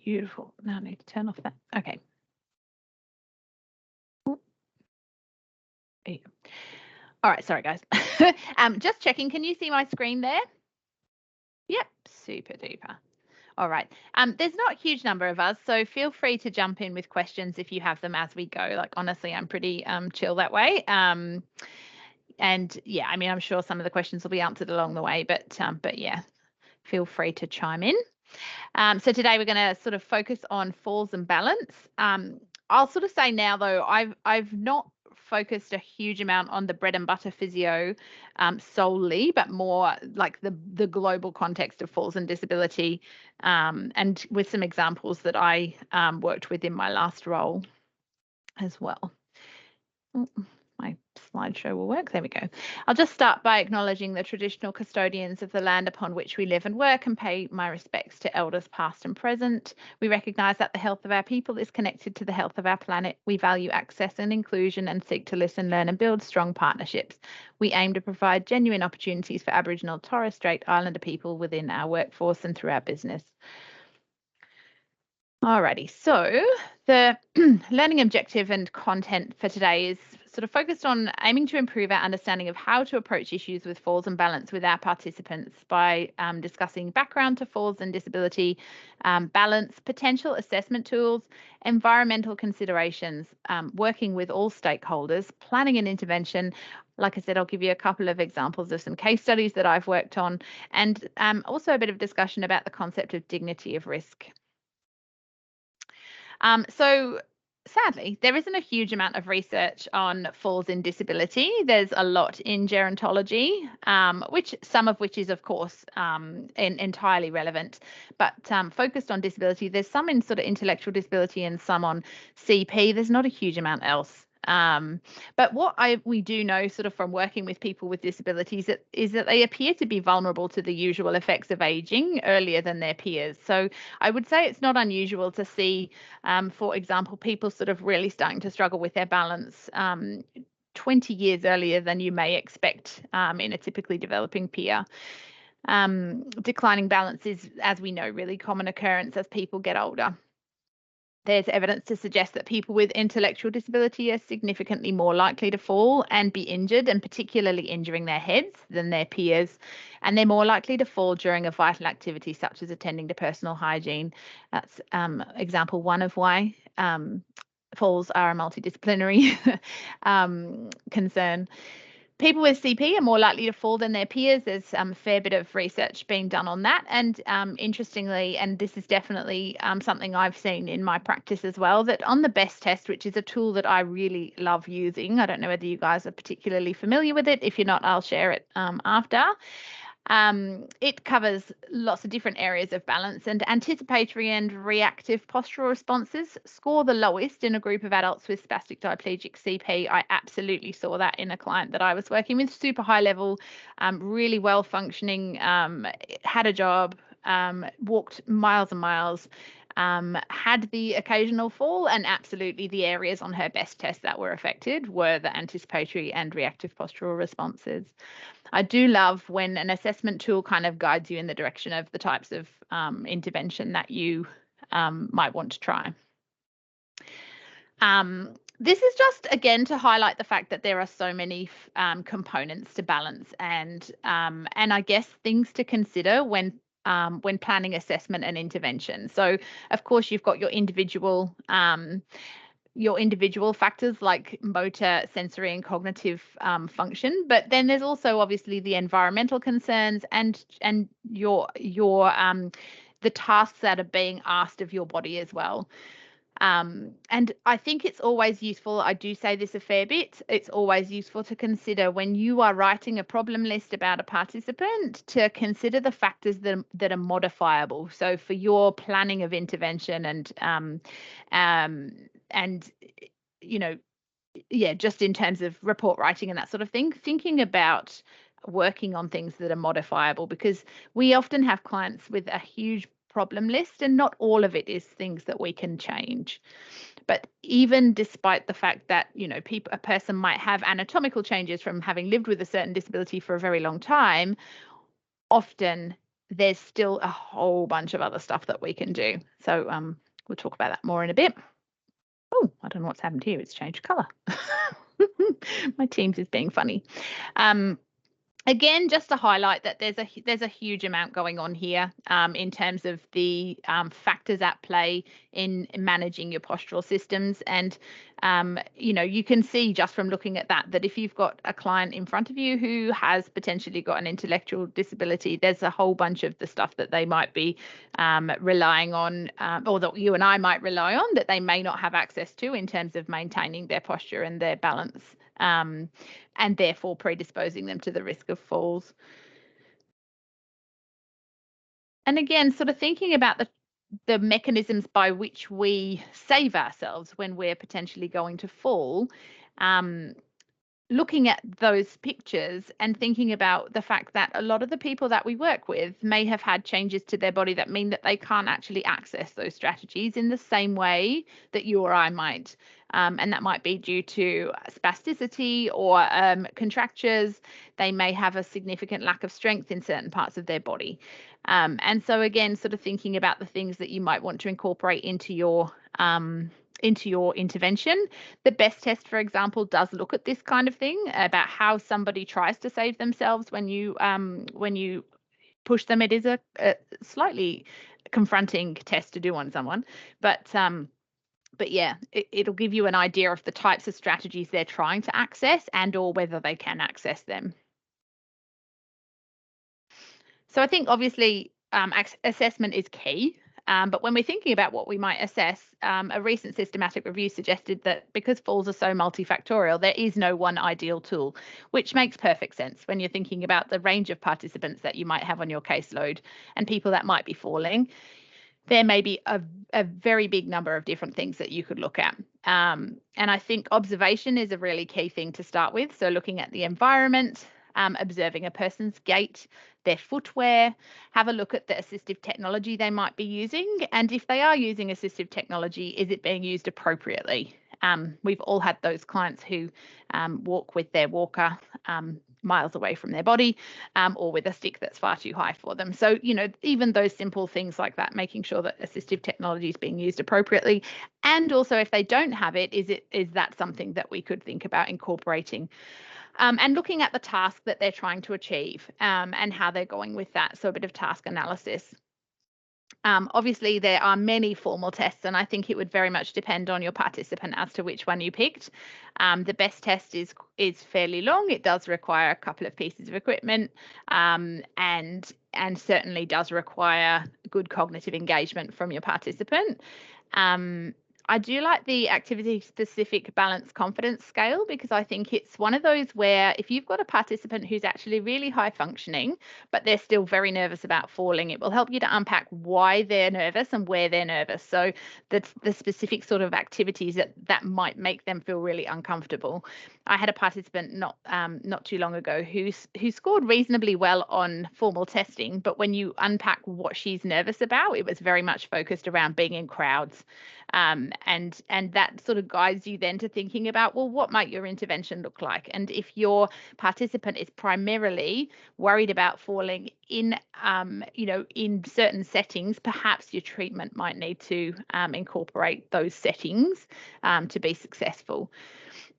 Beautiful. Now I need to turn off that. Okay. There you go. All right, sorry guys. Just checking, can you see my screen there? Yep, super duper. All right. There's not a huge number of us, so feel free to jump in with questions if you have them as we go. Like honestly, I'm pretty chill that way. And yeah, I mean, I'm sure some of the questions will be answered along the way, but yeah, feel free to chime in. So today we're going to sort of focus on falls and balance. I'll sort of say now though, I've not focused a huge amount on the bread and butter physio solely, but more like the global context of falls and disability, and with some examples that I worked with in my last role as well. My slideshow will work. There we go. I'll just start by acknowledging the traditional custodians of the land upon which we live and work and pay my respects to elders past and present. We recognise that the health of our people is connected to the health of our planet. We value access and inclusion and seek to listen, learn and build strong partnerships. We aim to provide genuine opportunities for Aboriginal Torres Strait Islander people within our workforce and through our business. Alrighty, so the learning objective and content for today is sort of focused on aiming to improve our understanding of how to approach issues with falls and balance with our participants by discussing background to falls and disability, balance, potential assessment tools, environmental considerations, working with all stakeholders, planning and intervention. Like I said, I'll give you a couple of examples of some case studies that I've worked on, and also a bit of discussion about the concept of dignity of risk. So sadly, there isn't a huge amount of research on falls in disability. There's a lot in gerontology, which some of which is, of course, entirely relevant, but focused on disability. There's some in sort of intellectual disability and some on CP. There's not a huge amount else. But what we do know sort of from working with people with disabilities is that they appear to be vulnerable to the usual effects of aging earlier than their peers. So I would say it's not unusual to see, for example, people sort of really starting to struggle with their balance 20 years earlier than you may expect in a typically developing peer. Declining balance is, as we know, really common occurrence as people get older. There's evidence to suggest that people with intellectual disability are significantly more likely to fall and be injured, and particularly injuring their heads, than their peers. And they're more likely to fall during a vital activity such as attending to personal hygiene. That's example one of why falls are a multidisciplinary concern. People with CP are more likely to fall than their peers. There's a fair bit of research being done on that. And interestingly, and this is definitely something I've seen in my practice as well, that on the BEST test, which is a tool that I really love using, I don't know whether you guys are particularly familiar with it. If you're not, I'll share it after. It covers lots of different areas of balance, and anticipatory and reactive postural responses score the lowest in a group of adults with spastic diplegic CP. I absolutely saw that in a client that I was working with, super high level, really well functioning, had a job, walked miles and miles, had the occasional fall, and absolutely the areas on her BEST test that were affected were the anticipatory and reactive postural responses. I do love when an assessment tool kind of guides you in the direction of the types of intervention that you might want to try. This is just, again, to highlight the fact that there are so many components to balance and I guess things to consider when planning assessment and intervention. So, of course, you've got your individual factors like motor, sensory and cognitive function, but then there's also obviously the environmental concerns and your the tasks that are being asked of your body as well. And I think it's always useful, I do say this a fair bit, it's always useful to consider when you are writing a problem list about a participant to consider the factors that are modifiable. So for your planning of intervention and you know, yeah, just in terms of report writing and that sort of thing, thinking about working on things that are modifiable, because we often have clients with a huge problem list and not all of it is things that we can change. But even despite the fact that, you know, a person might have anatomical changes from having lived with a certain disability for a very long time, often there's still a whole bunch of other stuff that we can do. So we'll talk about that more in a bit. Oh, I don't know what's happened here. It's changed colour. My Teams is being funny. Again, just to highlight that there's a huge amount going on here in terms of the factors at play in managing your postural systems. And, you can see just from looking at that if you've got a client in front of you who has potentially got an intellectual disability, there's a whole bunch of the stuff that they might be relying on, or that you and I might rely on, that they may not have access to in terms of maintaining their posture and their balance. And therefore predisposing them to the risk of falls. And again, sort of thinking about the mechanisms by which we save ourselves when we're potentially going to fall, looking at those pictures and thinking about the fact that a lot of the people that we work with may have had changes to their body that mean that they can't actually access those strategies in the same way that you or I might. And that might be due to spasticity or contractures. They may have a significant lack of strength in certain parts of their body. And so again, sort of thinking about the things that you might want to incorporate into your intervention. The best test, for example, does look at this kind of thing about how somebody tries to save themselves when you push them. It is a slightly confronting test to do on someone, but yeah, it'll give you an idea of the types of strategies they're trying to access and or whether they can access them. So I think obviously assessment is key. But when we're thinking about what we might assess, a recent systematic review suggested that because falls are so multifactorial, there is no one ideal tool, which makes perfect sense when you're thinking about the range of participants that you might have on your caseload and people that might be falling. There may be a very big number of different things that you could look at. And I think observation is a really key thing to start with. So looking at the environment, observing a person's gait, their footwear, have a look at the assistive technology they might be using. And if they are using assistive technology, is it being used appropriately? We've all had those clients who walk with their walker miles away from their body or with a stick that's far too high for them. So, even those simple things like that, making sure that assistive technology is being used appropriately. And also, if they don't have it, is that something that we could think about incorporating? And looking at the task that they're trying to achieve and how they're going with that. So a bit of task analysis. Obviously, there are many formal tests, and I think it would very much depend on your participant as to which one you picked. The best test is fairly long. It does require a couple of pieces of equipment, and certainly does require good cognitive engagement from your participant. I do like the activity-specific balance confidence scale because I think it's one of those where if you've got a participant who's actually really high functioning, but they're still very nervous about falling, it will help you to unpack why they're nervous and where they're nervous. So the specific sort of activities that might make them feel really uncomfortable. I had a participant not too long ago who scored reasonably well on formal testing, but when you unpack what she's nervous about, it was very much focused around being in crowds. And that sort of guides you then to thinking about, well, what might your intervention look like? And if your participant is primarily worried about falling in certain settings, perhaps your treatment might need to incorporate those settings to be successful.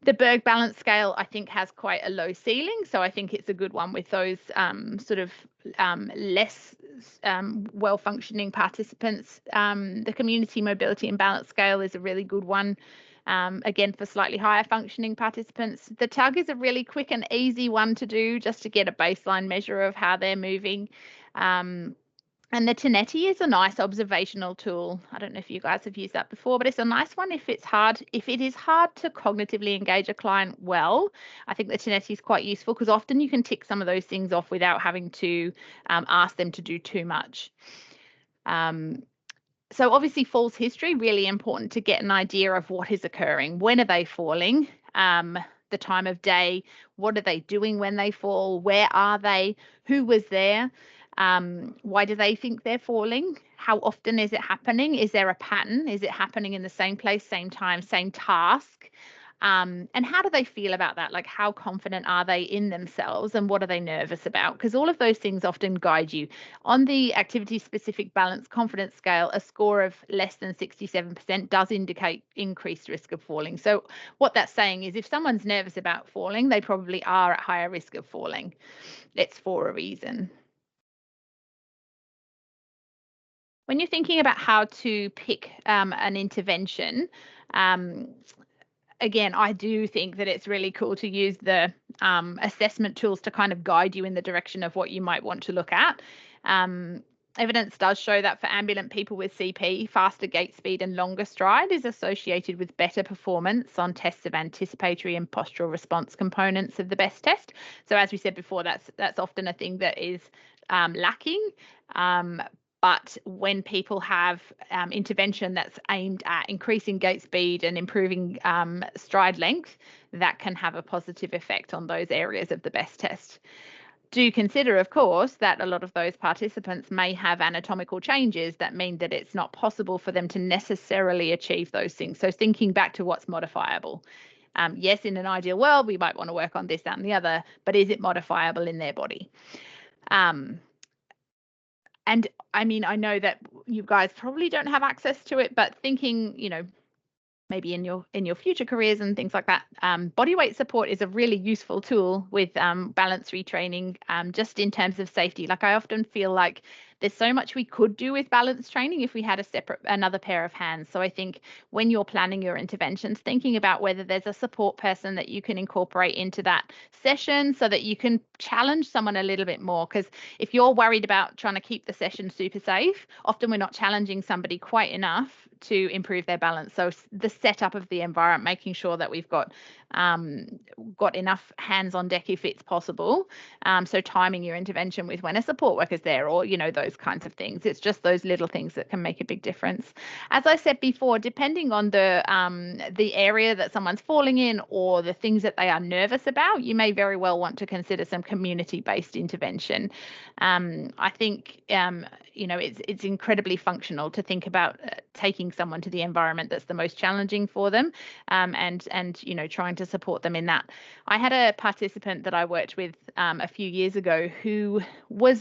The Berg balance scale, I think, has quite a low ceiling. So I think it's a good one with those sort of less well-functioning participants. The community mobility and balance scale is a really good one. Again, for slightly higher functioning participants. The tug is a really quick and easy one to do just to get a baseline measure of how they're moving. And the Tenetti is a nice observational tool. I don't know if you guys have used that before, but it's a nice one if it is hard to cognitively engage a client well. I think the Tenetti is quite useful because often you can tick some of those things off without having to ask them to do too much. So obviously falls history, really important to get an idea of what is occurring. When are they falling? The time of day, what are they doing when they fall? Where are they? Who was there? Why do they think they're falling? How often is it happening? Is there a pattern? Is it happening in the same place, same time, same task? And how do they feel about that? Like, how confident are they in themselves, and what are they nervous about? Because all of those things often guide you. On the activity specific balance confidence scale, a score of less than 67% does indicate increased risk of falling. So what that's saying is if someone's nervous about falling, they probably are at higher risk of falling. It's for a reason. When you're thinking about how to pick an intervention, um, again, I do think that it's really cool to use the assessment tools to kind of guide you in the direction of what you might want to look at. Evidence does show that for ambulant people with CP, faster gait speed and longer stride is associated with better performance on tests of anticipatory and postural response components of the best test. So as we said before, that's often a thing that is lacking. But when people have intervention that's aimed at increasing gait speed and improving stride length, that can have a positive effect on those areas of the best test. Do consider, of course, that a lot of those participants may have anatomical changes that mean that it's not possible for them to necessarily achieve those things. So thinking back to what's modifiable. Yes, in an ideal world, we might want to work on this, that, and the other, but is it modifiable in their body? And I mean, I know that you guys probably don't have access to it, but thinking, maybe in your future careers and things like that, body weight support is a really useful tool with balance retraining, just in terms of safety. Like, I often feel like there's so much we could do with balance training if we had another pair of hands. So I think when you're planning your interventions, thinking about whether there's a support person that you can incorporate into that session so that you can challenge someone a little bit more. Because if you're worried about trying to keep the session super safe, often we're not challenging somebody quite enough to improve their balance. So the setup of the environment, making sure that we've got enough hands on deck if it's possible. So timing your intervention with when a support worker's there, or those kinds of things. It's just those little things that can make a big difference. As I said before, depending on the area that someone's falling in or the things that they are nervous about, you may very well want to consider some community-based intervention. I think it's incredibly functional to think about taking someone to the environment that's the most challenging for them, and trying to support them in that. I had a participant that I worked with a few years ago who was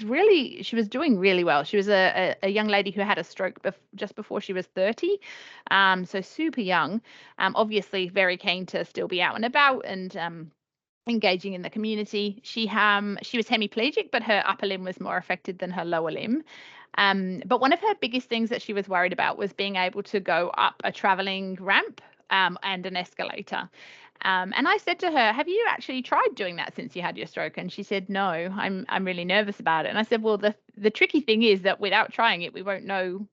doing really well. She was a young lady who had a stroke just before she was 30, so super young, obviously very keen to still be out and about and engaging in the community. She was hemiplegic, but her upper limb was more affected than her lower limb. But one of her biggest things that she was worried about was being able to go up a traveling ramp and an escalator. And I said to her, "Have you actually tried doing that since you had your stroke?" And she said, "No, I'm really nervous about it." And I said, "Well, the tricky thing is that without trying it, we won't know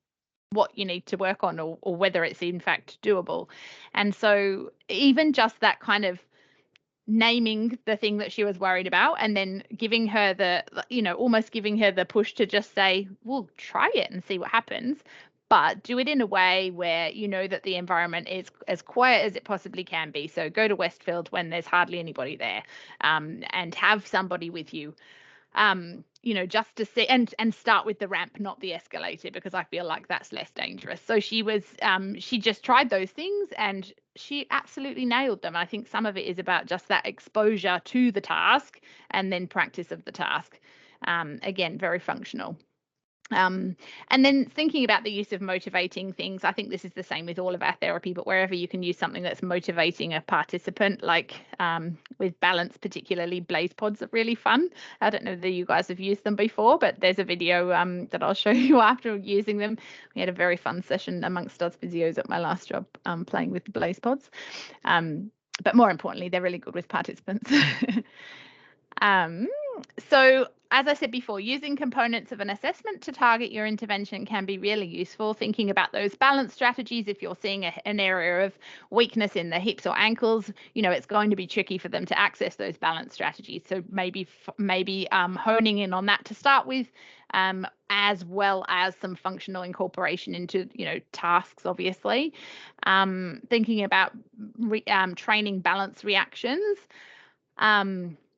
what you need to work on, or whether it's in fact doable." And so even just that kind of naming the thing that she was worried about, and then giving her almost giving her the push to just say, "Well, try it and see what happens." But do it in a way where that the environment is as quiet as it possibly can be. So go to Westfield when there's hardly anybody there, and have somebody with you, just to see, and start with the ramp, not the escalator, because I feel like that's less dangerous. So she just tried those things and she absolutely nailed them. I think some of it is about just that exposure to the task and then practice of the task. Again, very functional. And then thinking about the use of motivating things, I think this is the same with all of our therapy, but wherever you can use something that's motivating a participant, like with balance, particularly blaze pods are really fun. I don't know whether you guys have used them before, but there's a video that I'll show you after using them. We had a very fun session amongst us physios at my last job playing with blaze pods. But more importantly, they're really good with participants. So as I said before, using components of an assessment to target your intervention can be really useful. Thinking about those balance strategies, if you're seeing an area of weakness in the hips or ankles, it's going to be tricky for them to access those balance strategies. So maybe honing in on that to start with, as well as some functional incorporation into tasks, obviously. Thinking about training balance reactions.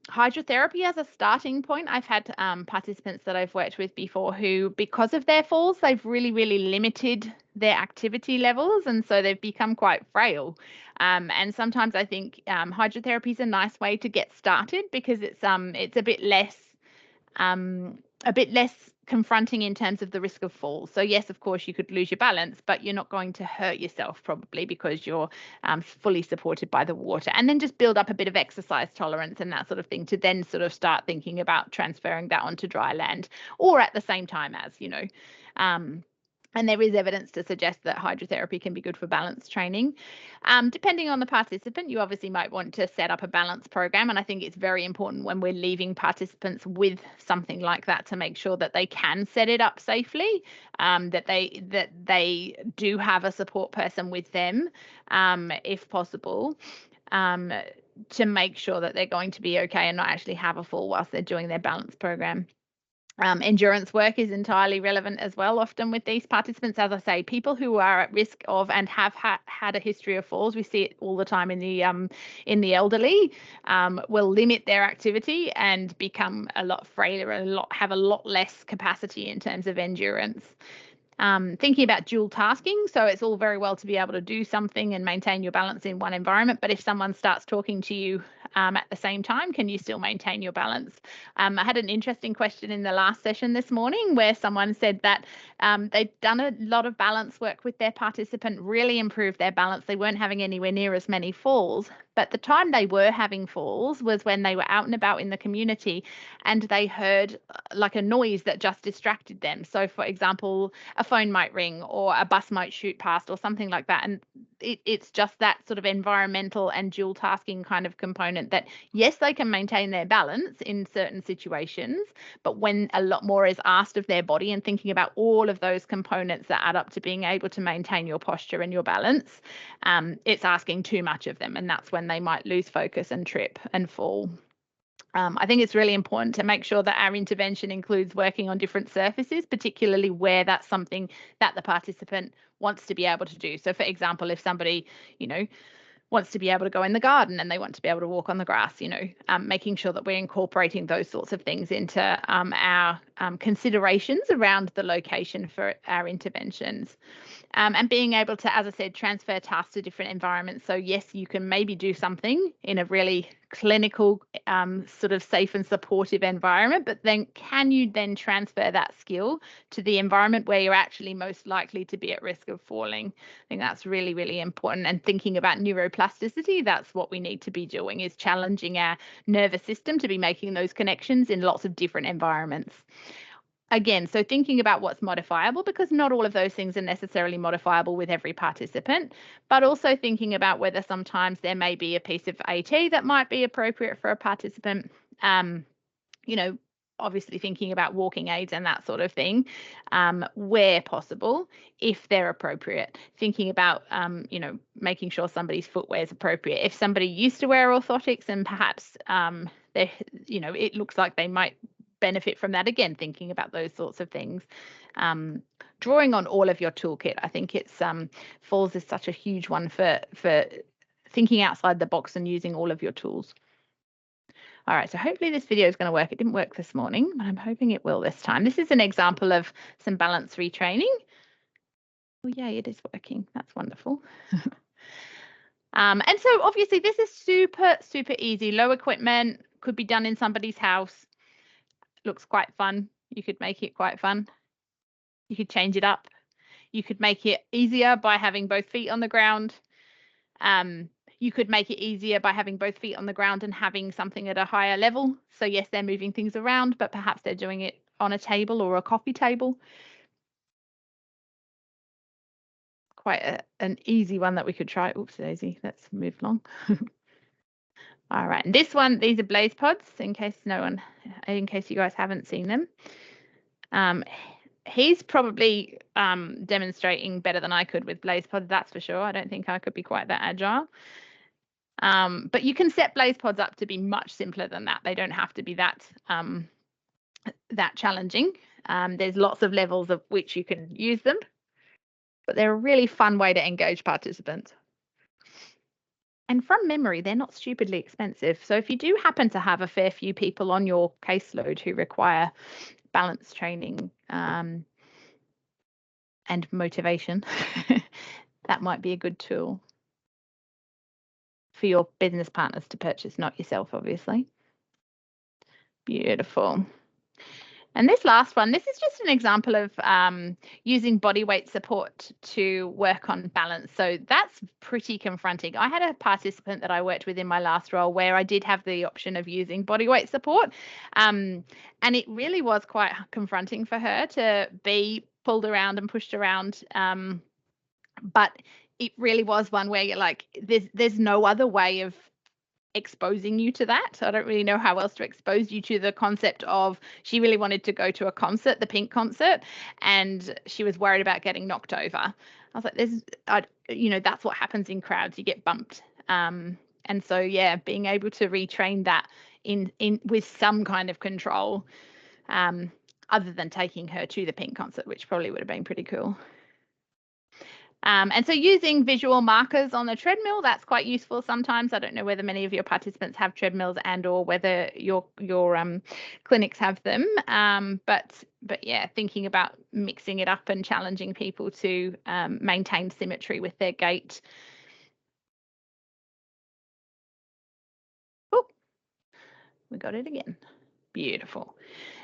Hydrotherapy as a starting point. I've had participants that I've worked with before who, because of their falls, they've really, really limited their activity levels, and so they've become quite frail. And sometimes I think hydrotherapy is a nice way to get started because it's a bit less confronting in terms of the risk of fall. So yes, of course, you could lose your balance, but you're not going to hurt yourself probably because you're fully supported by the water. And then just build up a bit of exercise tolerance and that sort of thing to then sort of start thinking about transferring that onto dry land, or at the same time as, and there is evidence to suggest that hydrotherapy can be good for balance training. Depending on the participant, you obviously might want to set up a balance program. And I think it's very important when we're leaving participants with something like that to make sure that they can set it up safely, that they do have a support person with them, if possible, to make sure that they're going to be okay and not actually have a fall whilst they're doing their balance program. Endurance work is entirely relevant as well, often with these participants. As I say, people who are at risk of and have had a history of falls, we see it all the time in the elderly, will limit their activity and become a lot frailer, have a lot less capacity in terms of endurance. Thinking about dual tasking. So it's all very well to be able to do something and maintain your balance in one environment, but if someone starts talking to you at the same time, can you still maintain your balance? I had an interesting question in the last session this morning where someone said that they'd done a lot of balance work with their participant, really improved their balance. They weren't having anywhere near as many falls, but the time they were having falls was when they were out and about in the community and they heard like a noise that just distracted them. So for example, a phone might ring or a bus might shoot past or something like that. And it's just that sort of environmental and dual tasking kind of component that, yes, they can maintain their balance in certain situations, but when a lot more is asked of their body and thinking about all of those components that add up to being able to maintain your posture and your balance, it's asking too much of them. And that's when they might lose focus and trip and fall. I think it's really important to make sure that our intervention includes working on different surfaces, particularly where that's something that the participant wants to be able to do. So for example, if somebody, wants to be able to go in the garden and they want to be able to walk on the grass, making sure that we're incorporating those sorts of things into our considerations around the location for our interventions. And being able to, as I said, transfer tasks to different environments. So yes, you can maybe do something in a really clinical, sort of safe and supportive environment, but then can you then transfer that skill to the environment where you're actually most likely to be at risk of falling? I think that's really, really important. And thinking about neuroplasticity, that's what we need to be doing, is challenging our nervous system to be making those connections in lots of different environments. Again, so thinking about what's modifiable, because not all of those things are necessarily modifiable with every participant, but also thinking about whether sometimes there may be a piece of AT that might be appropriate for a participant. Obviously thinking about walking aids and that sort of thing, where possible, if they're appropriate. Thinking about, making sure somebody's footwear is appropriate. If somebody used to wear orthotics and perhaps it looks like they might benefit from that, again, thinking about those sorts of things. Drawing on all of your toolkit. I think it's falls is such a huge one for thinking outside the box and using all of your tools. All right, so hopefully this video is going to work. It didn't work this morning, but I'm hoping it will this time. This is an example of some balance retraining. Oh, yeah, it is working. That's wonderful. And so obviously this is super, super easy. Low equipment, could be done in somebody's house. Looks quite fun. You could make it quite fun. You could change it up. You could make it easier by having both feet on the ground. You could make it easier by having both feet on the ground and having something at a higher level. So yes, they're moving things around, but perhaps they're doing it on a table or a coffee table. Quite an easy one that we could try. Oops, Daisy, let's move along. All right, and this one, these are blaze pods, in case you guys haven't seen them. He's probably demonstrating better than I could with blaze pods, that's for sure. I don't think I could be quite that agile. But you can set blaze pods up to be much simpler than that. They don't have to be that challenging. There's lots of levels of which you can use them, but they're a really fun way to engage participants. And from memory, they're not stupidly expensive. So if you do happen to have a fair few people on your caseload who require balance training and motivation, that might be a good tool. for your business partners to purchase, not yourself, obviously. Beautiful. And this last one, this is just an example of using body weight support to work on balance. So that's pretty confronting. I had a participant that I worked with in my last role where I did have the option of using body weight support. And it really was quite confronting for her to be pulled around and pushed around. But it really was one where you're like, there's no other way of exposing you to that. I don't really know how else to expose you to the concept of, she really wanted to go to a concert, the Pink concert, and she was worried about getting knocked over. I was like, that's what happens in crowds. You get bumped. And so, yeah, being able to retrain that in with some kind of control, other than taking her to the Pink concert, which probably would have been pretty cool. And so using visual markers on the treadmill, that's quite useful sometimes. I don't know whether many of your participants have treadmills and or whether your clinics have them. But yeah, thinking about mixing it up and challenging people to maintain symmetry with their gait. Oh, we got it again. Beautiful.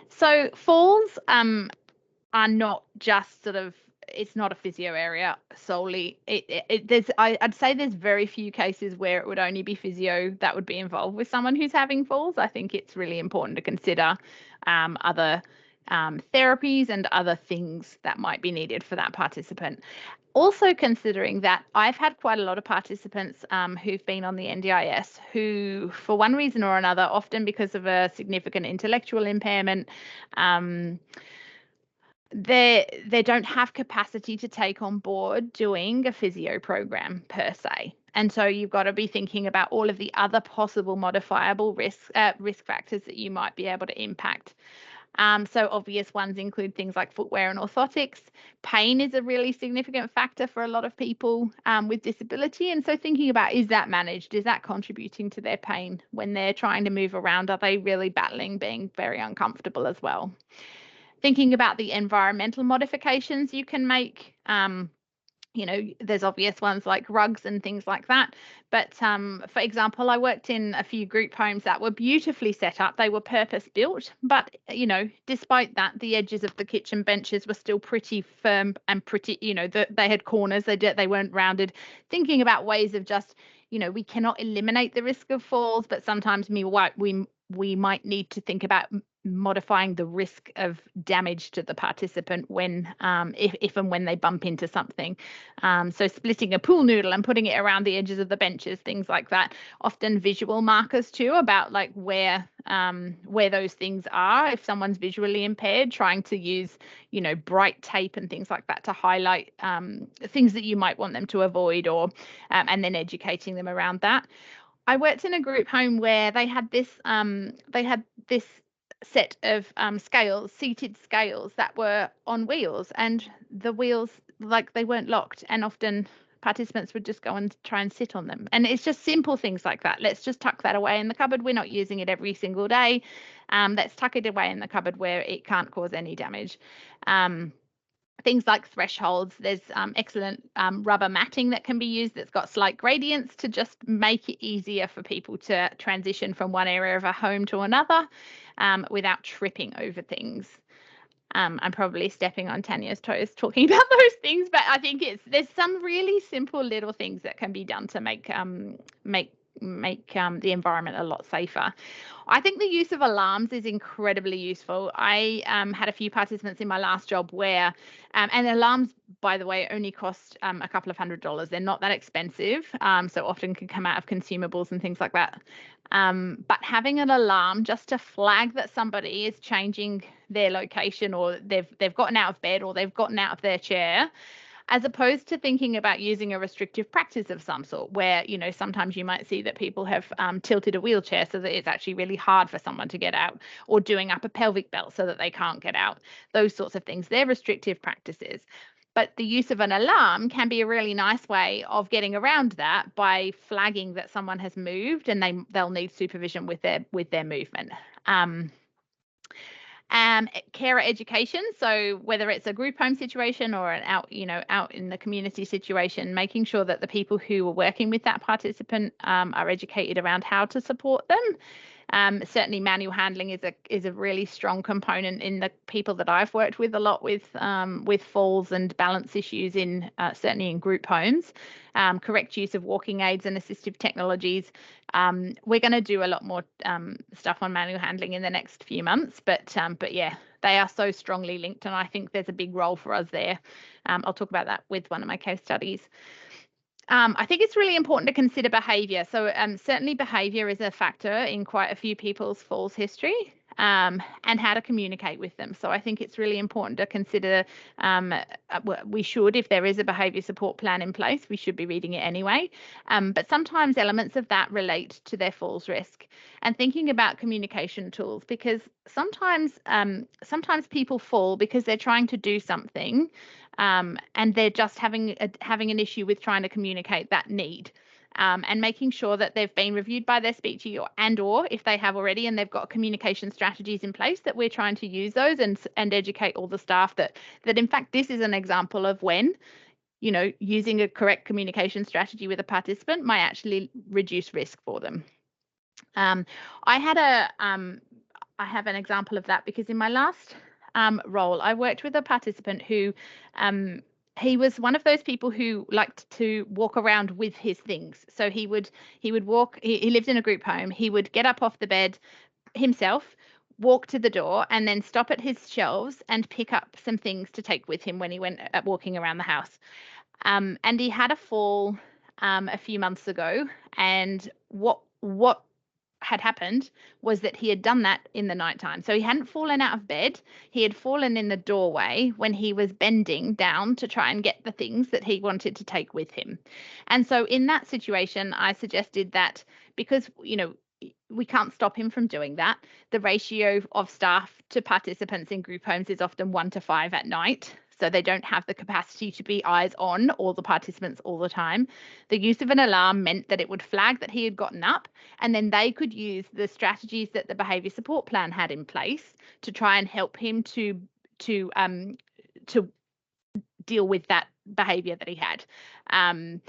So falls are not just sort of, it's not a physio area solely. I'd say there's very few cases where it would only be physio that would be involved with someone who's having falls. I think it's really important to consider other therapies and other things that might be needed for that participant. Also considering that I've had quite a lot of participants who've been on the NDIS who, for one reason or another, often because of a significant intellectual impairment, they don't have capacity to take on board doing a physio program per se. And so you've got to be thinking about all of the other possible modifiable risk factors that you might be able to impact. So obvious ones include things like footwear and orthotics. Pain is a really significant factor for a lot of people with disability. And so thinking about, is that managed? Is that contributing to their pain when they're trying to move around? Are they really battling being very uncomfortable as well? Thinking about the environmental modifications you can make. There's obvious ones like rugs and things like that. But for example, I worked in a few group homes that were beautifully set up. They were purpose built, but despite that, the edges of the kitchen benches were still pretty firm and pretty, they had corners. They weren't rounded. Thinking about ways of just, we cannot eliminate the risk of falls, but sometimes we might need to think about modifying the risk of damage to the participant when if and when they bump into something. So splitting a pool noodle and putting it around the edges of the benches, things like that. Often visual markers too, about like where those things are. If someone's visually impaired, trying to use bright tape and things like that to highlight things that you might want them to avoid, or and then educating them around that. I worked in a group home where they had this set of seated scales that were on wheels, and the wheels, like, they weren't locked, and often participants would just go and try and sit on them. And it's just simple things like that. Let's just tuck that away in the cupboard. We're not using it every single day. Let's tuck it away in the cupboard where it can't cause any damage. Things like thresholds. There's excellent rubber matting that can be used that's got slight gradients to just make it easier for people to transition from one area of a home to another without tripping over things. I'm probably stepping on Tanya's toes talking about those things, but I think there's some really simple little things that can be done to make the environment a lot safer. I think the use of alarms is incredibly useful. I had a few participants in my last job where, and alarms, by the way, only cost a couple of $100s. They're not that expensive, so often can come out of consumables and things like that. But having an alarm just to flag that somebody is changing their location, or they've gotten out of bed, or they've gotten out of their chair, as opposed to thinking about using a restrictive practice of some sort where, sometimes you might see that people have tilted a wheelchair so that it's actually really hard for someone to get out, or doing up a pelvic belt so that they can't get out. Those sorts of things, they're restrictive practices. But the use of an alarm can be a really nice way of getting around that by flagging that someone has moved, and they'll need supervision with their movement. Carer education. So whether it's a group home situation or an out in the community situation, making sure that the people who are working with that participant are educated around how to support them. Certainly manual handling is a really strong component in the people that I've worked with a lot with falls and balance issues in certainly in group homes. Correct use of walking aids and assistive technologies. We're going to do a lot more stuff on manual handling in the next few months, but yeah, they are so strongly linked, and I think there's a big role for us there. I'll talk about that with one of my case studies. I think it's really important to consider behaviour. So certainly behaviour is a factor in quite a few people's falls history, and how to communicate with them. So I think it's really important to consider, we should, if there is a behaviour support plan in place, we should be reading it anyway. But sometimes elements of that relate to their falls risk, and thinking about communication tools, because sometimes people fall because they're trying to do something, and they're just having an issue with trying to communicate that need, and making sure that they've been reviewed by their speech, or if they have already and they've got communication strategies in place, that we're trying to use those and educate all the staff that in fact this is an example of when using a correct communication strategy with a participant might actually reduce risk for them. I have an example of that, because in my last role, I worked with a participant who he was one of those people who liked to walk around with his things. So he would walk. He lived in a group home. He would get up off the bed himself, walk to the door, and then stop at his shelves and pick up some things to take with him when he went walking around the house. And he had a fall a few months ago, and what had happened was that he had done that in the nighttime. So he hadn't fallen out of bed. He had fallen in the doorway when he was bending down to try and get the things that he wanted to take with him. And so in that situation, I suggested that, because, we can't stop him from doing that, the ratio of staff to participants in group homes is often 1 to 5 at night. So they don't have the capacity to be eyes on all the participants all the time. The use of an alarm meant that it would flag that he had gotten up, and then they could use the strategies that the behaviour support plan had in place to try and help him to deal with that behaviour that he had. And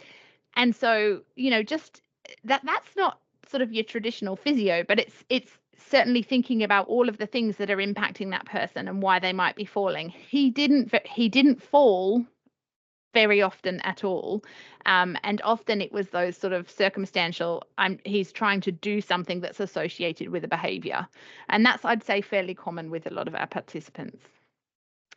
so, just that's not sort of your traditional physio, but it's certainly thinking about all of the things that are impacting that person and why they might be falling. He didn't fall very often at all, and often it was those sort of circumstantial, he's trying to do something that's associated with a behavior, and that's, I'd say, fairly common with a lot of our participants.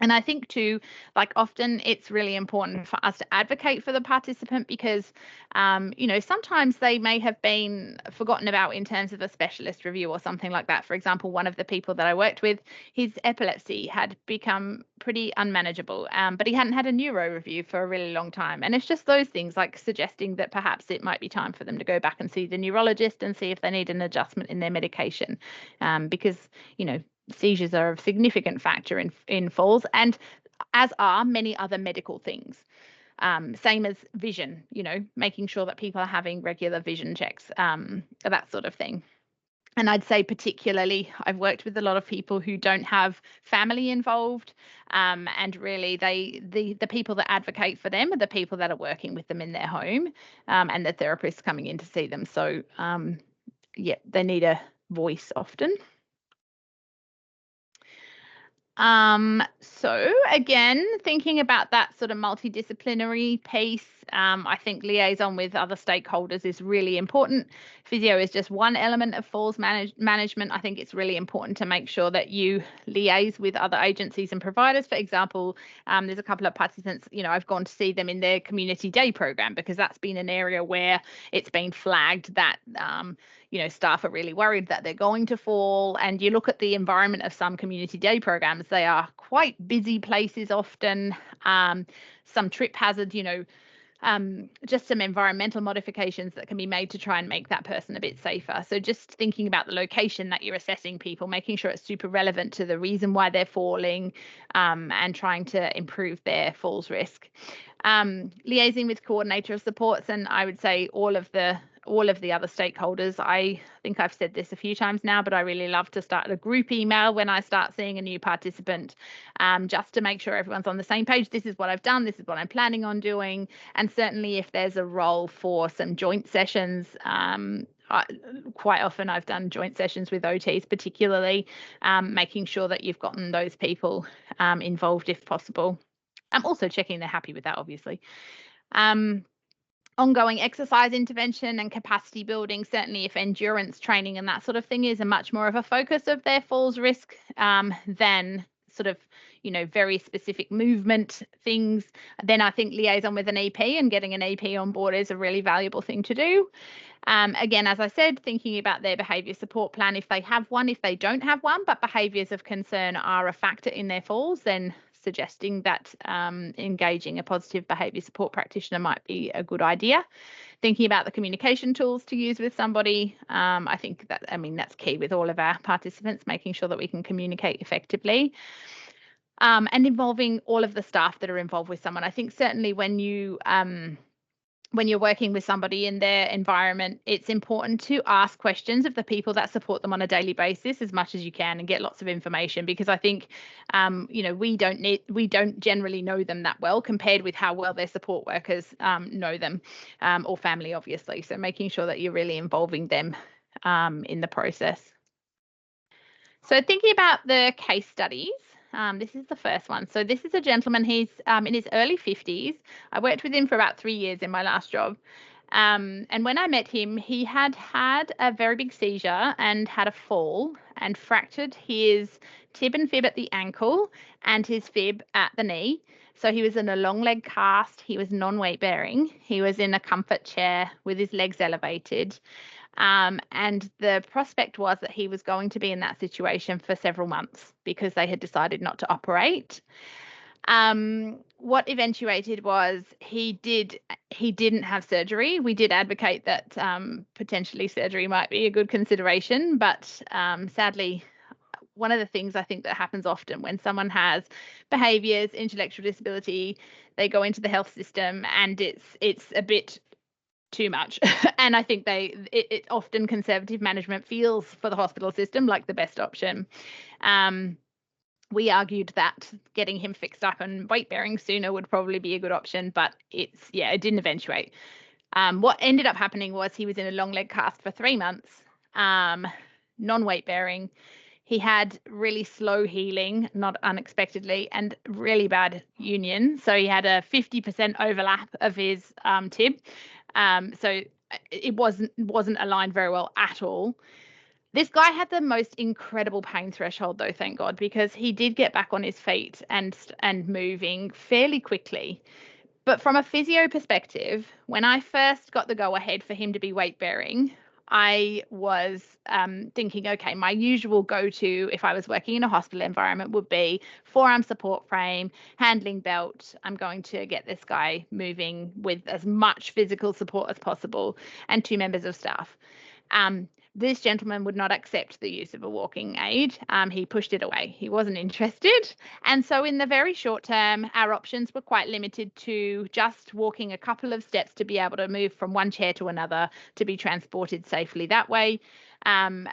And I think too, like, often it's really important for us to advocate for the participant, because, sometimes they may have been forgotten about in terms of a specialist review or something like that. For example, one of the people that I worked with, his epilepsy had become pretty unmanageable, but he hadn't had a neuro review for a really long time. And it's just those things, like suggesting that perhaps it might be time for them to go back and see the neurologist and see if they need an adjustment in their medication, because, seizures are a significant factor in falls, and as are many other medical things. Same as vision, making sure that people are having regular vision checks, that sort of thing. And I'd say particularly, I've worked with a lot of people who don't have family involved, and really the people that advocate for them are the people that are working with them in their home, and the therapists coming in to see them. So yeah, they need a voice often. So again, thinking about that sort of multidisciplinary piece, I think liaison with other stakeholders is really important. Physio is just one element of falls management. I think it's really important to make sure that you liaise with other agencies and providers. For example, there's a couple of participants, I've gone to see them in their community day program, because that's been an area where it's been flagged that staff are really worried that they're going to fall. And you look at the environment of some community day programs, they are quite busy places often, some trip hazard, just some environmental modifications that can be made to try and make that person a bit safer. So just thinking about the location that you're assessing people, making sure it's super relevant to the reason why they're falling, and trying to improve their falls risk. Liaising with coordinator of supports, and I would say all of the all of the other stakeholders. I think I've said this a few times now, but I really love to start a group email when I start seeing a new participant, just to make sure everyone's on the same page. This is what I've done. This is what I'm planning on doing. And certainly if there's a role for some joint sessions, quite often I've done joint sessions with OTs, particularly making sure that you've gotten those people involved if possible. I'm also checking they're happy with that, obviously. Ongoing exercise intervention and capacity building, certainly if endurance training and that sort of thing is a much more of a focus of their falls risk than sort of, very specific movement things, then I think liaison with an EP and getting an EP on board is a really valuable thing to do. Again, as I said, thinking about their behaviour support plan, if they have one, if they don't have one, but behaviours of concern are a factor in their falls, then suggesting that engaging a positive behaviour support practitioner might be a good idea. Thinking about the communication tools to use with somebody, I think that's key with all of our participants, making sure that we can communicate effectively. And involving all of the staff that are involved with someone. I think certainly when you're working with somebody in their environment, it's important to ask questions of the people that support them on a daily basis as much as you can and get lots of information, because I think, we don't generally know them that well compared with how well their support workers know them, or family, obviously. So making sure that you're really involving them in the process. So thinking about the case studies, this is the first one. So this is a gentleman, he's in his early 50s. I worked with him for about 3 years in my last job. And when I met him, he had a very big seizure and had a fall and fractured his tib and fib at the ankle and his fib at the knee. So he was in a long leg cast. He was non-weight bearing. He was in a comfort chair with his legs elevated. And the prospect was that he was going to be in that situation for several months because they had decided not to operate. What eventuated was he didn't have surgery. We did advocate that potentially surgery might be a good consideration, but sadly, one of the things I think that happens often when someone has behaviours, intellectual disability, they go into the health system and it's a bit too much. And I think it often conservative management feels for the hospital system like the best option. We argued that getting him fixed up and weight bearing sooner would probably be a good option, but it didn't eventuate. What ended up happening was he was in a long leg cast for 3 months, non-weight bearing. He had really slow healing, not unexpectedly, and really bad union. So he had a 50% overlap of his tib. So it wasn't aligned very well at all. This guy had the most incredible pain threshold, though, thank God, because he did get back on his feet and moving fairly quickly. But from a physio perspective, when I first got the go ahead for him to be weight bearing, I was thinking, okay, my usual go-to if I was working in a hospital environment would be forearm support frame, handling belt. I'm going to get this guy moving with as much physical support as possible, and 2 members of staff. This gentleman would not accept the use of a walking aid. He pushed it away. He wasn't interested. And so in the very short term, our options were quite limited to just walking a couple of steps to be able to move from one chair to another to be transported safely that way. And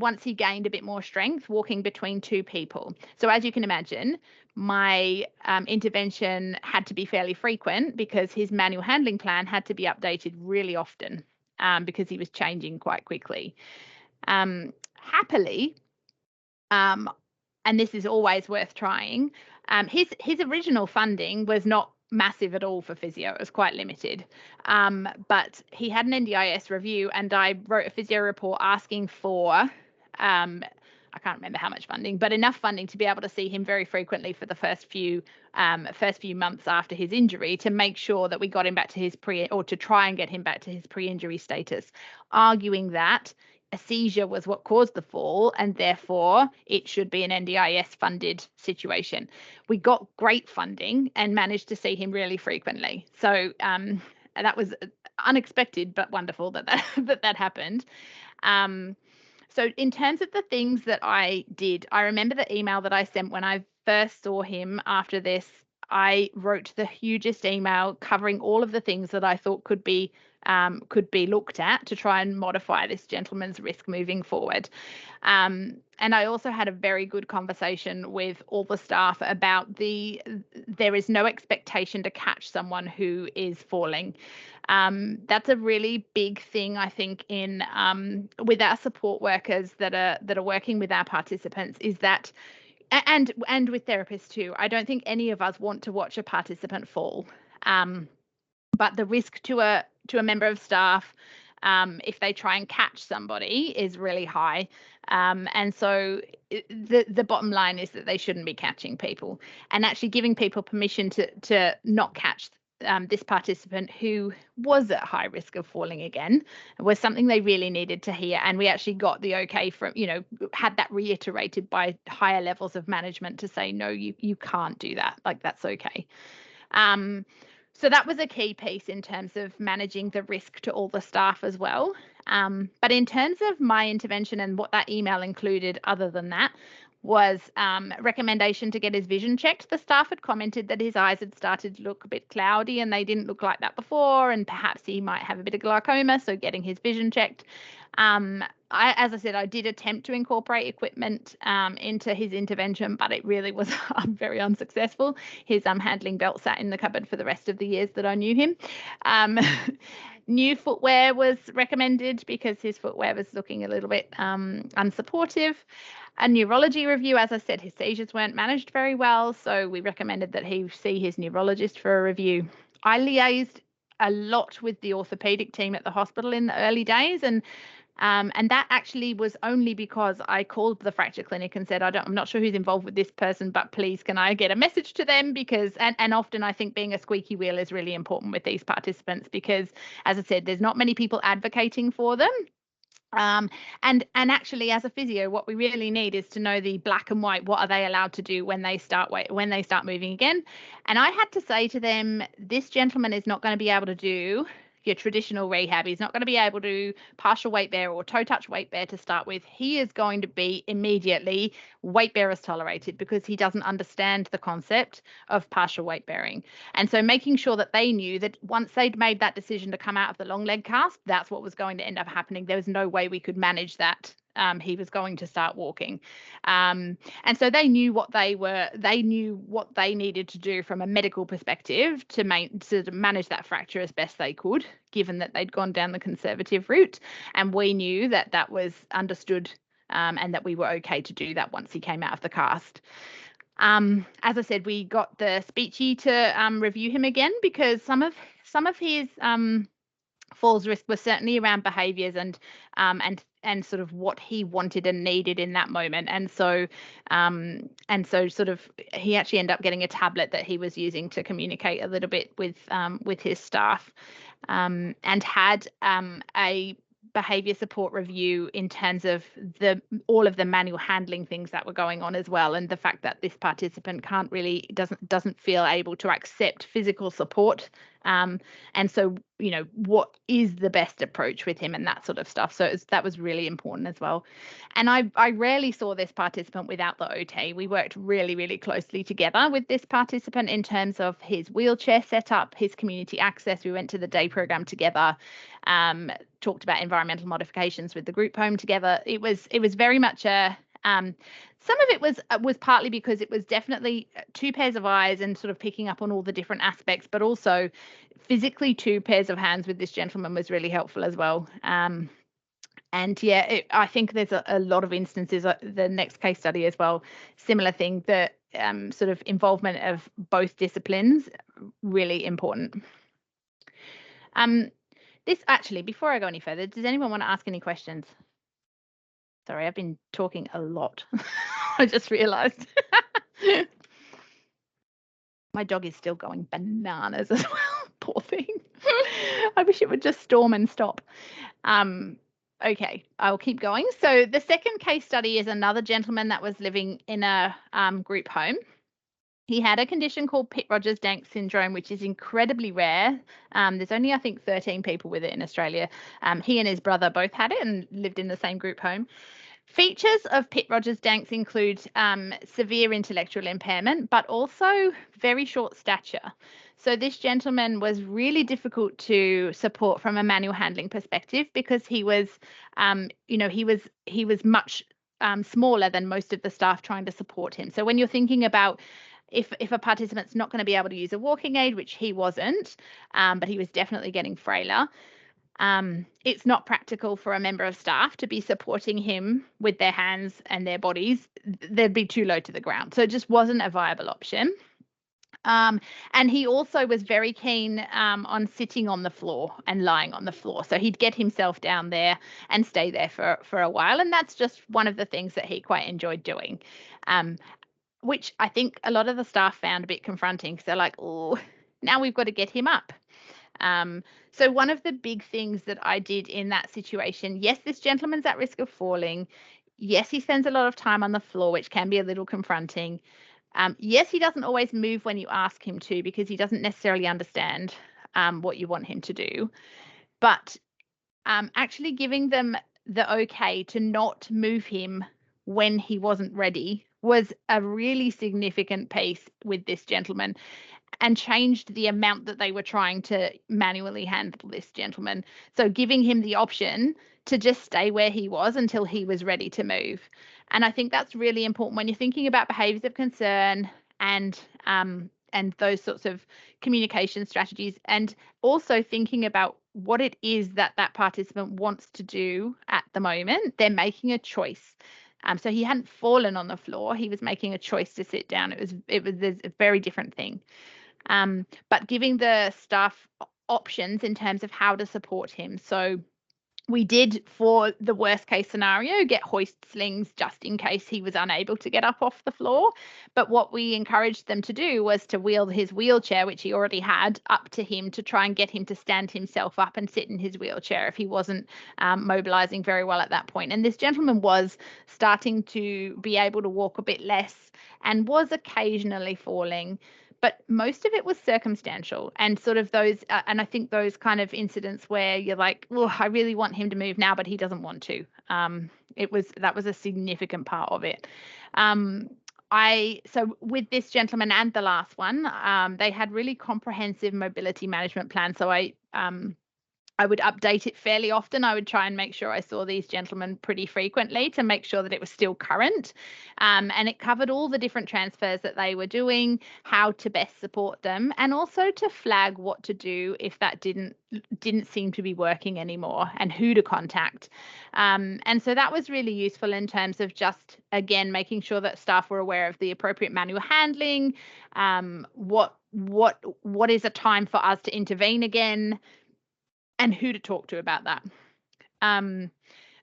once he gained a bit more strength, walking between 2 people. So as you can imagine, my intervention had to be fairly frequent because his manual handling plan had to be updated really often. Because he was changing quite quickly. Happily, and this is always worth trying, his original funding was not massive at all for physio. It was quite limited. But he had an NDIS review, and I wrote a physio report asking for, I can't remember how much funding, but enough funding to be able to see him very frequently for the first few months after his injury, to make sure that we got him back to to try and get him back to his pre-injury status, arguing that a seizure was what caused the fall and therefore it should be an NDIS funded situation. We got great funding and managed to see him really frequently. So that was unexpected but wonderful that happened. So in terms of the things that I did, I remember the email that I sent when I first saw him after this. I wrote the hugest email covering all of the things that I thought could be looked at to try and modify this gentleman's risk moving forward. And I also had a very good conversation with all the staff about there is no expectation to catch someone who is falling. That's a really big thing, I think, in with our support workers that are working with our participants, is that, and with therapists too. I don't think any of us want to watch a participant fall. But the risk to a member of staff, if they try and catch somebody, is really high. And so the bottom line is that they shouldn't be catching people, and actually giving people permission to not catch this participant who was at high risk of falling again was something they really needed to hear. And we actually got the okay from, had that reiterated by higher levels of management to say, no, you can't do that. Like, that's okay. So that was a key piece in terms of managing the risk to all the staff as well. But in terms of my intervention and what that email included, other than that, was recommendation to get his vision checked. The staff had commented that his eyes had started to look a bit cloudy and they didn't look like that before, and perhaps he might have a bit of glaucoma, so getting his vision checked. As I said, I did attempt to incorporate equipment into his intervention, but it really was very unsuccessful. His handling belt sat in the cupboard for the rest of the years that I knew him. New footwear was recommended because his footwear was looking a little bit unsupportive. A neurology review, as I said, his seizures weren't managed very well, so we recommended that he see his neurologist for a review. I liaised a lot with the orthopedic team at the hospital in the early days, and that actually was only because I called the fracture clinic and said, I'm not sure who's involved with this person, but please, can I get a message to them? Because, and often I think being a squeaky wheel is really important with these participants, because, as I said, there's not many people advocating for them. And actually, as a physio, what we really need is to know the black and white. What are they allowed to do when they start moving again? And I had to say to them, this gentleman is not going to be able to do your traditional rehab. He's not going to be able to partial weight bear or toe touch weight bear to start with. He is going to be immediately weight bearers tolerated, because he doesn't understand the concept of partial weight bearing. And so making sure that they knew that once they'd made that decision to come out of the long leg cast, that's what was going to end up happening. There was no way we could manage that. He was going to start walking. And so they knew what they needed to do from a medical perspective to manage that fracture as best they could, given that they'd gone down the conservative route. And we knew that that was understood, and that we were okay to do that once he came out of the cast. As I said, we got the speechy to review him again, because some of his falls risk was certainly around behaviours and sort of what he wanted and needed in that moment. And so sort of he actually ended up getting a tablet that he was using to communicate a little bit with his staff, and had a behavior support review in terms of all of the manual handling things that were going on as well, and the fact that this participant doesn't feel able to accept physical support, and so what is the best approach with him and that sort of stuff. So that was really important as well. And I rarely saw this participant without the OT. We worked really, really closely together with this participant in terms of his wheelchair setup, his community access. We went to the day program together, talked about environmental modifications with the group home together. It was very much a some of it was partly because it was definitely two pairs of eyes and sort of picking up on all the different aspects, but also physically two pairs of hands with this gentleman was really helpful as well. And yeah, I think there's a lot of instances, the next case study as well, similar thing, that sort of involvement of both disciplines, really important. This actually, before I go any further, does anyone want to ask any questions? Sorry, I've been talking a lot. I just realized. My dog is still going bananas as well. Poor thing. I wish it would just storm and stop. Okay, I'll keep going. So the second case study is another gentleman that was living in a group home. He had a condition called Pitt-Rogers-Dank syndrome, which is incredibly rare. There's only, I think, 13 people with it in Australia. He and his brother both had it and lived in the same group home. Features of Pete Rogers-Danks include severe intellectual impairment, but also very short stature. So this gentleman was really difficult to support from a manual handling perspective because he was, he was much smaller than most of the staff trying to support him. So when you're thinking about if a participant's not going to be able to use a walking aid, which he wasn't, but he was definitely getting frailer. It's not practical for a member of staff to be supporting him with their hands and their bodies. They'd be too low to the ground. So it just wasn't a viable option. And he also was very keen on sitting on the floor and lying on the floor. So he'd get himself down there and stay there for a while. And that's just one of the things that he quite enjoyed doing, which I think a lot of the staff found a bit confronting because they're like, oh, now we've got to get him up. So one of the big things that I did in that situation, yes, this gentleman's at risk of falling. Yes, he spends a lot of time on the floor, which can be a little confronting. Yes, he doesn't always move when you ask him to because he doesn't necessarily understand what you want him to do. But actually giving them the okay to not move him when he wasn't ready was a really significant piece with this gentleman, and changed the amount that they were trying to manually handle this gentleman. So giving him the option to just stay where he was until he was ready to move. And I think that's really important when you're thinking about behaviors of concern and those sorts of communication strategies, and also thinking about what it is that that participant wants to do at the moment. They're making a choice. So he hadn't fallen on the floor. He was making a choice to sit down. It was a very different thing. But giving the staff options in terms of how to support him. So we did, for the worst case scenario, get hoist slings just in case he was unable to get up off the floor. But what we encouraged them to do was to wheel his wheelchair, which he already had, up to him to try and get him to stand himself up and sit in his wheelchair if he wasn't mobilizing very well at that point. And this gentleman was starting to be able to walk a bit less and was occasionally falling. But most of it was circumstantial and sort of those, and I think those kind of incidents where you're like, oh, I really want him to move now, but he doesn't want to. That was a significant part of it. So with this gentleman and the last one, they had really comprehensive mobility management plans. So I would update it fairly often. I would try and make sure I saw these gentlemen pretty frequently to make sure that it was still current. And it covered all the different transfers that they were doing, how to best support them, and also to flag what to do if that didn't seem to be working anymore, and who to contact. And so that was really useful in terms of just, again, making sure that staff were aware of the appropriate manual handling, what is a time for us to intervene again, and who to talk to about that.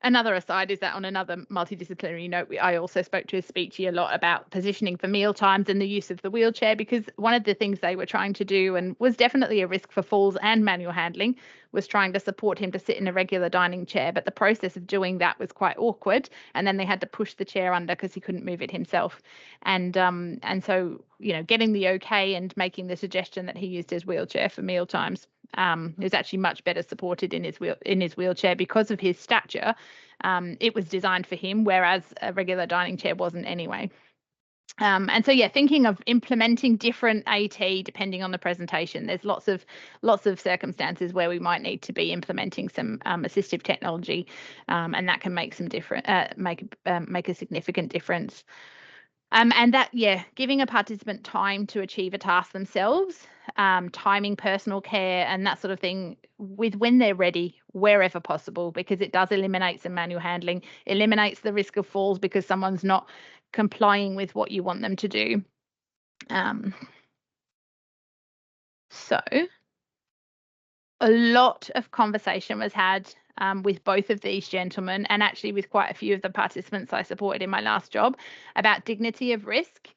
Another aside is that on another multidisciplinary note, I also spoke to a speechy a lot about positioning for meal times and the use of the wheelchair, because one of the things they were trying to do, and was definitely a risk for falls and manual handling, was trying to support him to sit in a regular dining chair. But the process of doing that was quite awkward, and then they had to push the chair under because he couldn't move it himself. And so, getting the okay and making the suggestion that he used his wheelchair for meal times. He was actually much better supported in his wheelchair because of his stature. It was designed for him, whereas a regular dining chair wasn't anyway. And so, thinking of implementing different AT depending on the presentation. There's lots of circumstances where we might need to be implementing some assistive technology, and that can make make a significant difference. And that, giving a participant time to achieve a task themselves, timing personal care and that sort of thing with when they're ready, wherever possible, because it does eliminate some manual handling, eliminates the risk of falls because someone's not complying with what you want them to do. So a lot of conversation was had with both of these gentlemen, and actually with quite a few of the participants I supported in my last job, about dignity of risk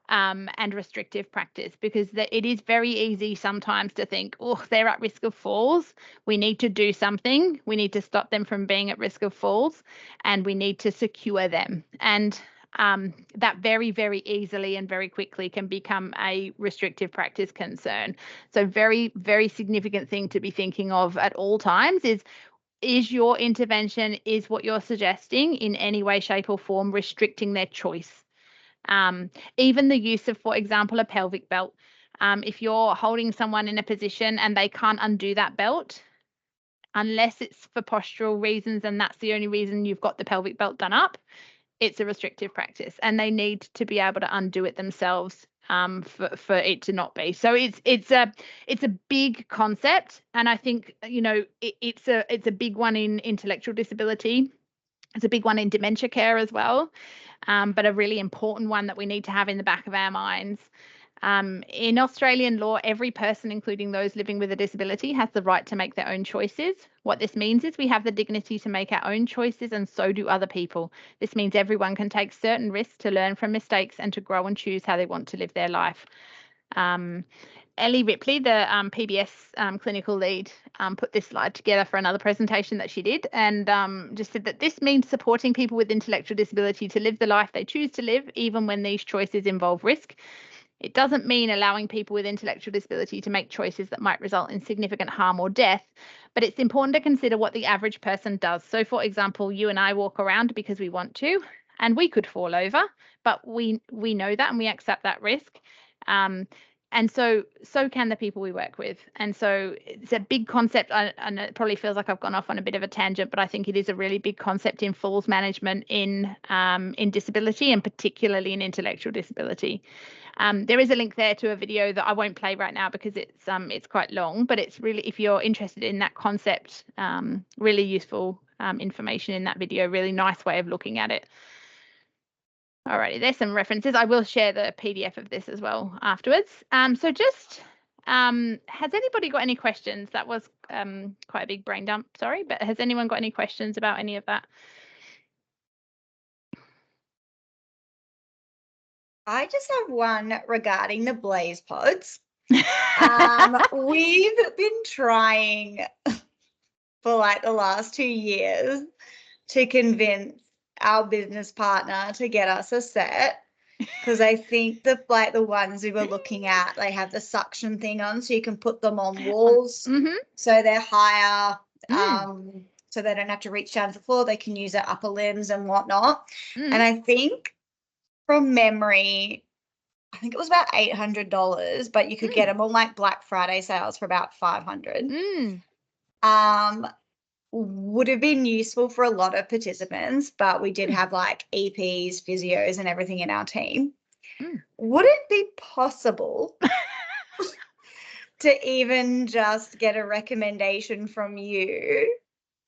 and restrictive practice, because it is very easy sometimes to think, oh, they're at risk of falls, we need to do something, we need to stop them from being at risk of falls, and we need to secure them. And that very, very easily and very quickly can become a restrictive practice concern. So very, very significant thing to be thinking of at all times is is your intervention, is what you're suggesting in any way, shape or form restricting their choice? Even the use of, for example, a pelvic belt. If you're holding someone in a position and they can't undo that belt, unless it's for postural reasons and that's the only reason you've got the pelvic belt done up, it's a restrictive practice and they need to be able to undo it themselves for it to not be. So it's a big concept, and I think it's a big one in intellectual disability. It's a big one in dementia care as well, but a really important one that we need to have in the back of our minds. In Australian law, every person, including those living with a disability, has the right to make their own choices. What this means is we have the dignity to make our own choices, and so do other people. This means everyone can take certain risks to learn from mistakes and to grow and choose how they want to live their life. Ellie Ripley, the PBS clinical lead, put this slide together for another presentation that she did, and just said that this means supporting people with intellectual disability to live the life they choose to live, even when these choices involve risk. It doesn't mean allowing people with intellectual disability to make choices that might result in significant harm or death, but it's important to consider what the average person does. So, for example, you and I walk around because we want to, and we could fall over, but we know that and we accept that risk. And so can the people we work with. And so it's a big concept. And it probably feels like I've gone off on a bit of a tangent, but I think it is a really big concept in falls management in disability, and particularly in intellectual disability. There is a link there to a video that I won't play right now because it's quite long, but it's really, if you're interested in that concept, really useful information in that video. Really nice way of looking at it. Alrighty, there's some references. I will share the PDF of this as well afterwards. So just, has anybody got any questions? That was quite a big brain dump, sorry, but has anyone got any questions about any of that? I just have one regarding the Blaze pods. We've been trying for like the last 2 years to convince our business partner to get us a set, because I think the ones we were looking at, they have the suction thing on, so you can put them on walls, so they're higher, so they don't have to reach down to the floor. They can use their upper limbs and whatnot. And I think from memory, I think it was about $800, but you could get them on like Black Friday sales for about $500. Would have been useful for a lot of participants, but we did have like EPs, physios, and everything in our team. Would it be possible to even just get a recommendation from you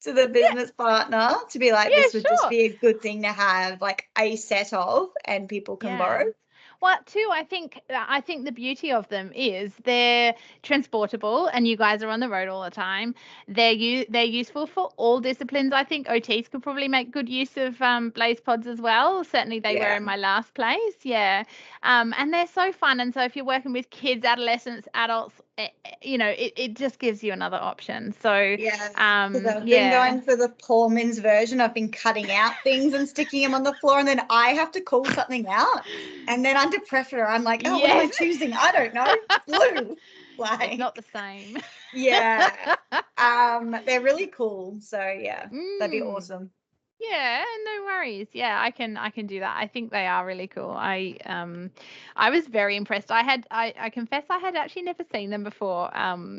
to the business partner to be like, this would just be a good thing to have like a set of, and people can borrow? Well, too, I think the beauty of them is they're transportable, and you guys are on the road all the time. They're useful for all disciplines. I think OTs could probably make good use of Blaze pods as well. Certainly they were in my last place. And they're so fun. And so if you're working with kids, adolescents, adults, it just gives you another option. So I've been going for the poor man's version. I've been cutting out things and sticking them on the floor, and then I have to call something out, and then under pressure I'm like, oh, what am I choosing? I don't know. Blue. Like, it's not the same. They're really cool. So that'd be awesome. Yeah, no worries. Yeah, I can do that. I think they are really cool. I was very impressed. I confess I had actually never seen them before.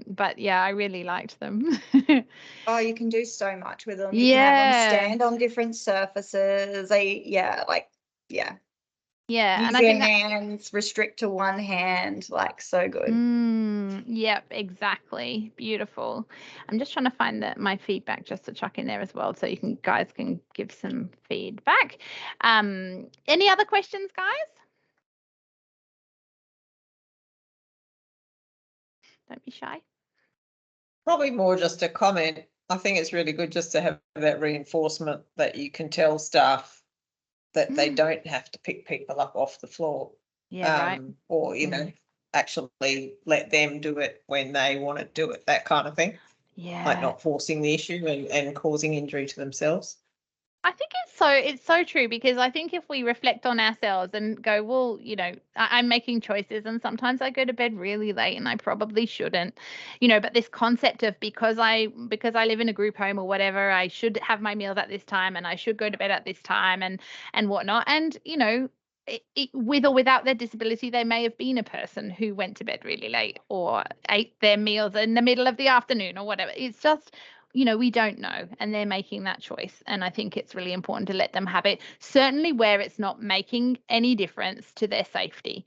But yeah, I really liked them. Oh, you can do so much with them. You can have them stand on different surfaces. And I think hands, restrict to one hand, like so good. Yep, exactly. Beautiful. I'm just trying to find my feedback just to chuck in there as well, so you guys can give some feedback. Any other questions, guys? Don't be shy. Probably more just a comment. I think it's really good just to have that reinforcement that you can tell staff that they don't have to pick people up off the floor. Right. Or, actually let them do it when they want to do it, that kind of thing. Like not forcing the issue and causing injury to themselves. I think it's so true, because I think if we reflect on ourselves and go, well, I'm making choices, and sometimes I go to bed really late and I probably shouldn't, but this concept of because I live in a group home or whatever, I should have my meals at this time and I should go to bed at this time and whatnot. And with or without their disability, they may have been a person who went to bed really late or ate their meals in the middle of the afternoon or whatever. It's just, we don't know, and they're making that choice. And I think it's really important to let them have it, certainly where it's not making any difference to their safety.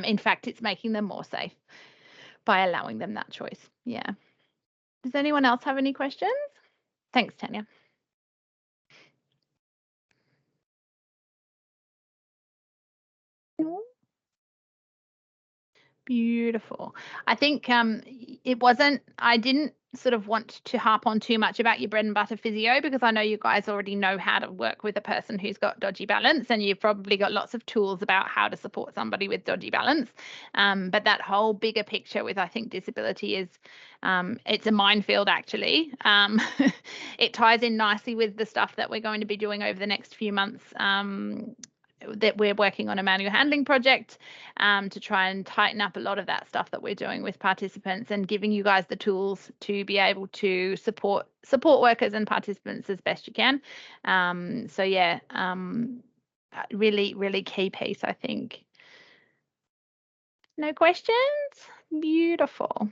In fact, it's making them more safe by allowing them that choice. Yeah. Does anyone else have any questions? Thanks, Tanya. Beautiful. I think I didn't sort of want to harp on too much about your bread and butter physio, because I know you guys already know how to work with a person who's got dodgy balance, and you've probably got lots of tools about how to support somebody with dodgy balance. But that whole bigger picture with, I think, disability is, it's a minefield, actually. It ties in nicely with the stuff that we're going to be doing over the next few months. That we're working on a manual handling project to try and tighten up a lot of that stuff that we're doing with participants, and giving you guys the tools to be able to support workers and participants as best you can. So yeah, really, really key piece, I think. No questions? Beautiful.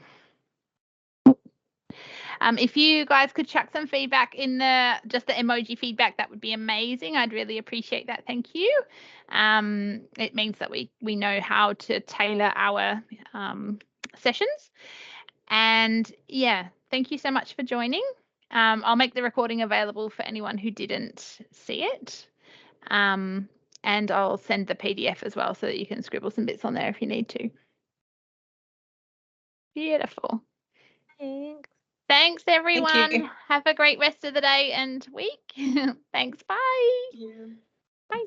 If you guys could chuck some feedback in just the emoji feedback, that would be amazing. I'd really appreciate that. Thank you. It means that we know how to tailor our sessions. And yeah, thank you so much for joining. I'll make the recording available for anyone who didn't see it. And I'll send the PDF as well, so that you can scribble some bits on there if you need to. Beautiful. Thanks, everyone. Thank you. Have a great rest of the day and week. Thanks. Bye. Yeah. Bye.